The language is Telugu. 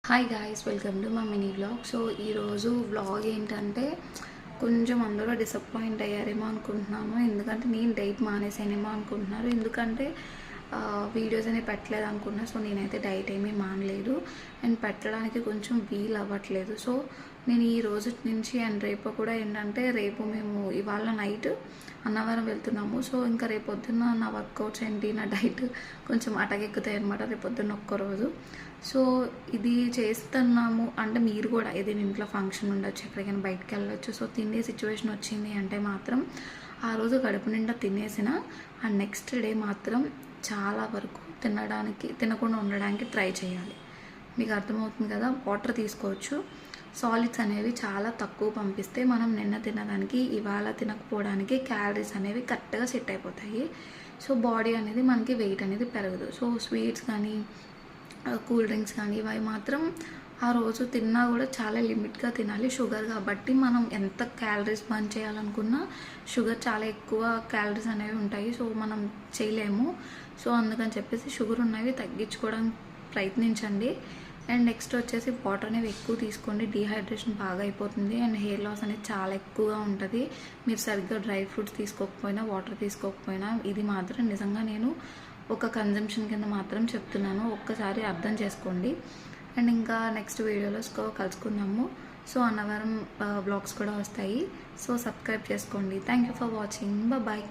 హాయ్ గాయ్స్, వెల్కమ్ టు మా మినీ వ్లాగ్. సో ఈరోజు వ్లాగ్ ఏంటంటే కొంచెం అందరూ డిసప్పాయింట్ అయ్యారేమో అనుకుంటున్నాను. ఎందుకంటే నేను డైట్ మానేసానేమో అనుకుంటున్నారు. ఎందుకంటే వీడియోస్ అనేవి పెట్టలేదు అనుకున్నా. సో నేనైతే డైట్ ఏమీ మానలేదు అండ్ పెట్టడానికి కొంచెం వీలు అవ్వట్లేదు. సో నేను ఈ రోజు నుంచి అండ్ రేపు కూడా ఏంటంటే రేపు మేము ఇవాళ నైట్ అన్నవరం వెళ్తున్నాము. సో ఇంకా రేపు పొద్దున్న నా వర్కౌట్స్ ఏంటి, నా డైట్ కొంచెం అటకెక్కుతాయి అనమాట రేపు పొద్దున్న ఒక్కరోజు. సో ఇది చేస్తున్నాము అంటే మీరు కూడా ఏదైనా ఇంట్లో ఫంక్షన్ ఉండొచ్చు, ఎక్కడికైనా బయటకు వెళ్ళొచ్చు. సో తినే సిచ్యువేషన్ వచ్చింది అంటే మాత్రం ఆ రోజు కడుపు నిండా తినేసిన అండ్ నెక్స్ట్ డే మాత్రం చాలా వరకు తినకుండా ఉండడానికి ట్రై చేయాలి. మీకు అర్థమవుతుంది కదా. వాటర్ తీసుకోవచ్చు. సాలిడ్స్ అనేవి చాలా తక్కువ పంపిస్తే మనం నిన్న తినడానికి ఇవాళ తినకపోవడానికి క్యాలరీస్ అనేవి కరెక్ట్గా సెట్ అయిపోతాయి. సో బాడీ అనేది మనకి వెయిట్ అనేది పెరగదు. సో స్వీట్స్ కానీ కూల్ డ్రింక్స్ కానీ ఇవి మాత్రం ఆ రోజు తిన్నా కూడా చాలా లిమిట్గా తినాలి. షుగర్ కాబట్టి మనం ఎంత క్యాలరీస్ బర్న్ చేయాలనుకున్నా షుగర్ చాలా ఎక్కువ క్యాలరీస్ అనేవి ఉంటాయి. సో మనం చేయలేము. సో అందుకని చెప్పేసి షుగర్ ఉన్నవి తగ్గించుకోవడానికి ప్రయత్నించండి. అండ్ నెక్స్ట్ వచ్చేసి వాటర్ అనేవి ఎక్కువ తీసుకోండి. డీహైడ్రేషన్ బాగా అయిపోతుంది అండ్ హెయిర్ లాస్ అనేది చాలా ఎక్కువగా ఉంటుంది. మీరు సరిగ్గా డ్రై ఫ్రూట్స్ తీసుకోకపోయినా వాటర్ తీసుకోకపోయినా ఇది మాత్రం నిజంగా నేను ఒక కన్జంప్షన్ కింద మాత్రం చెప్తున్నాను. ఒక్కసారి అర్థం చేసుకోండి. అండ్ ఇంకా నెక్స్ట్ వీడియోలో కలుసుకుందాము. సో అన్నవరం బ్లాగ్స్ కూడా వస్తాయి. సో సబ్స్క్రైబ్ చేసుకోండి. Thank you for watching. Bye.